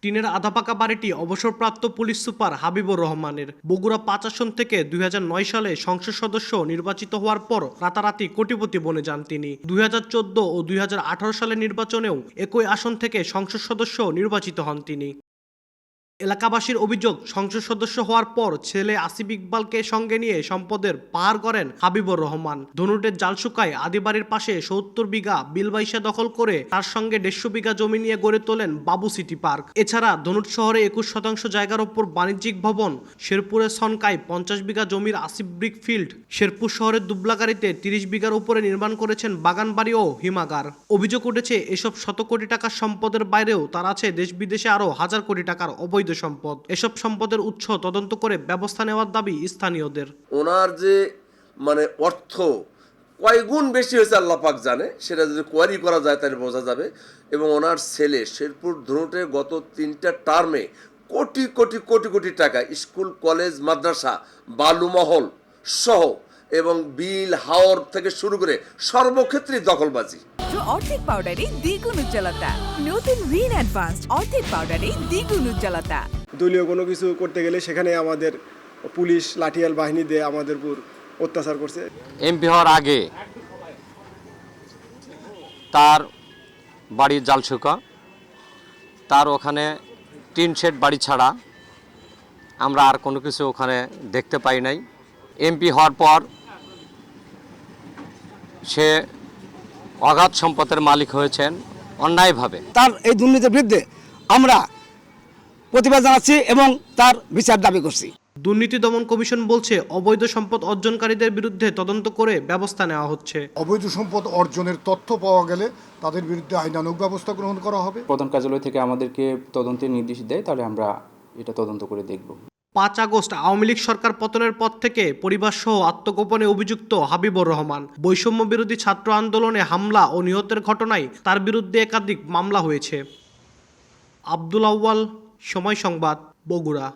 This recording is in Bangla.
টিনের আধাপাকা বাড়িটি অবসরপ্রাপ্ত পুলিশ সুপার হাবিবুর রহমানের। বগুড়া ৫ আসন থেকে ২০০৯ সালে সংসদ সদস্য নির্বাচিত হওয়ার পর রাতারাতি কোটিপতি বনে যান তিনি। ২০১৪ ও ২০১৮ সালের নির্বাচনেও একই আসন থেকে সংসদ সদস্য নির্বাচিত হন তিনি। এলাকাবাসীর অভিযোগ, সংসদ সদস্য হওয়ার পর ছেলে আসিফ ইকবালকে সঙ্গে নিয়ে সম্পদের পাহাড় করেন হাবিবুর রহমান। ধনুটের জালসুকায় আদিবাড়ির পাশে ৭০ বিঘা বিলবাইসা দখল করে তার সঙ্গে ১৫০ বিঘা জমি নিয়ে গড়ে তোলেন বাবু সিটি পার্ক। এছাড়া ধনুট শহরে ২১% জায়গার ওপর বাণিজ্যিক ভবন, শেরপুরের সনকায় ৫০ বিঘা জমির আসিফ ব্রিক ফিল্ড, শেরপুর শহরের দুবলাগাড়িতে ৩০ বিঘার উপরে নির্মাণ করেছেন বাগানবাড়ি ও হিমাগার। অভিযোগ উঠেছে, এসব শত কোটি টাকার সম্পদের বাইরেও তার আছে দেশ বিদেশে আরও হাজার কোটি টাকার অবৈধ সম্পদ। এসব সম্পদের উৎস তদন্ত করে ব্যবস্থা নেওয়ার দাবি স্থানীয়দের। ওনার যে অর্থ কয় গুণ বেশি হয়েছে আল্লাহ পাক জানে, সেটা যদি কোয়ারি করা যায় তাহলে বোঝা যাবে। এবং ওনার ছেলে শেরপুর ধনুটে গত 3টা টার্মে কোটি কোটি কোটি কোটি টাকা স্কুল, কলেজ, মাদ্রাসা, বালুমহল সহ এবং বিল হাওর থেকে শুরু করে সর্বক্ষেত্রে দখলবাজি। অর্ধেক পাউডারে দ্বিগুণ উজ্জ্বলতা। নতুন রিন অ্যাডভান্সড অর্ধেক পাউডারে দ্বিগুণ উজ্জ্বলতা। দলীয় কোনো কিছু করতে গেলে সেখানে আমাদের পুলিশ লাঠিয়াল বাহিনী দিয়ে আমাদের উপর অত্যাচার করছে। এমপি হওয়ার আগে তার বাড়ির জালসুকা, তার ওখানে টিন শেড বাড়ি ছাড়া আমরা আর কোনো কিছু ওখানে দেখতে পাই নাই। এমপি হওয়ার পর সে অগাধ সম্পদের মালিক হয়েছেন অন্যায়ভাবে। তার এই দুর্নীতির বিরুদ্ধে আমরা প্রতিবাদ জানাচ্ছি এবং তার বিচার দাবি করছি। দুর্নীতি দমন কমিশন বলছে, অবৈধ সম্পদ অর্জনকারীদের বিরুদ্ধে তদন্ত করে ব্যবস্থা নেওয়া হচ্ছে। অবৈধ সম্পদ অর্জনের তথ্য পাওয়া গেলে তাদের বিরুদ্ধে আইনানুগ ব্যবস্থা গ্রহণ করা হবে। প্রধান কার্যালয় থেকে আমাদেরকে তদন্তের নির্দেশ দেয়, তাহলে আমরা এটা তদন্ত করে দেখব। ৫ আগস্ট আওয়ামী লীগ সরকার পতনের পর থেকে পরিবারসহ আত্মগোপনে অভিযুক্ত হাবিবুর রহমান। বৈষম্য বিরোধী ছাত্র আন্দোলনে হামলা ও নিহতের ঘটনায় তার বিরুদ্ধে একাধিক মামলা হয়েছে। আব্দুল আউয়াল, সময় সংবাদ, বগুড়া।